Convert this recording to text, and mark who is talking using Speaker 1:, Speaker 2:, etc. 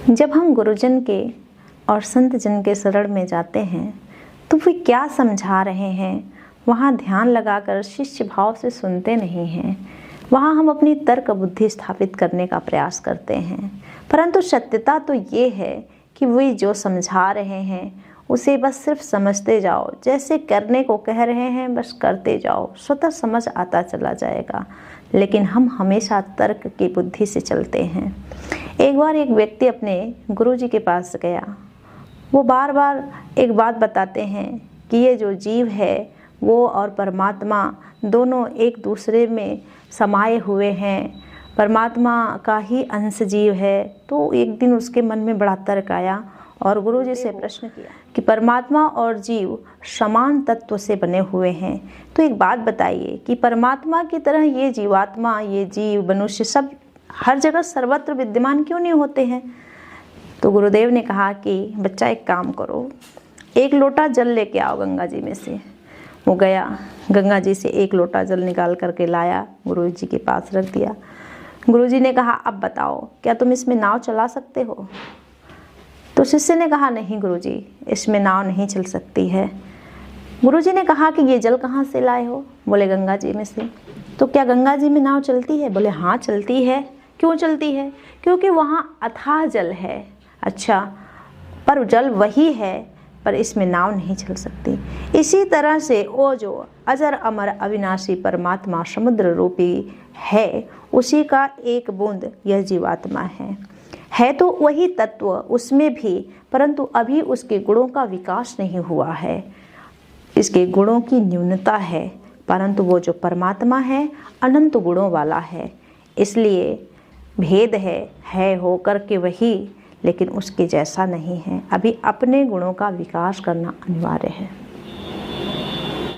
Speaker 1: जब हम गुरुजन के और संत जन के शरण में जाते हैं तो वे क्या समझा रहे हैं वहाँ ध्यान लगाकर शिष्य भाव से सुनते नहीं हैं। वहाँ हम अपनी तर्क बुद्धि स्थापित करने का प्रयास करते हैं, परंतु सत्यता तो ये है कि वे जो समझा रहे हैं उसे बस सिर्फ समझते जाओ, जैसे करने को कह रहे हैं बस करते जाओ, स्वतः समझ आता चला जाएगा। लेकिन हम हमेशा तर्क की बुद्धि से चलते हैं। एक बार एक व्यक्ति अपने गुरुजी के पास गया। वो बार बार एक बात बताते हैं कि ये जो जीव है वो और परमात्मा दोनों एक दूसरे में समाये हुए हैं, परमात्मा का ही अंश जीव है। तो एक दिन उसके मन में बड़ा तर्क आया और गुरुजी से प्रश्न किया कि परमात्मा और जीव समान तत्व से बने हुए हैं, तो एक बात बताइए कि परमात्मा की तरह ये जीवात्मा, ये जीव, मनुष्य सब हर जगह सर्वत्र विद्यमान क्यों नहीं होते हैं? तो गुरुदेव ने कहा कि बच्चा एक काम करो, एक लोटा जल लेके आओ गंगा जी में से। वो गया, गंगा जी से एक लोटा जल निकाल करके लाया, गुरुजी के पास रख दिया। गुरुजी ने कहा अब बताओ क्या तुम इसमें नाव चला सकते हो? तो शिष्य ने कहा नहीं गुरुजी, इसमें नाव नहीं चल सकती है। गुरुजी ने कहा कि ये जल कहाँ से लाए हो? बोले गंगा जी में से। तो क्या गंगा जी में नाव चलती है? बोले हाँ चलती है। क्यों चलती है? क्योंकि वहाँ अथाह जल है। अच्छा, पर जल वही है, पर इसमें नाव नहीं चल सकती। इसी तरह से वो जो अजर अमर अविनाशी परमात्मा समुद्र रूपी है, उसी का एक बूंद यह जीवात्मा है तो वही तत्व उसमें भी, परंतु अभी उसके गुणों का विकास नहीं हुआ है, इसके गुणों की न्यूनता है। परंतु वो जो परमात्मा है अनंत गुणों वाला है, इसलिए भेद है होकर के वही, लेकिन उसके जैसा नहीं है। अभी अपने गुणों का विकास करना अनिवार्य है।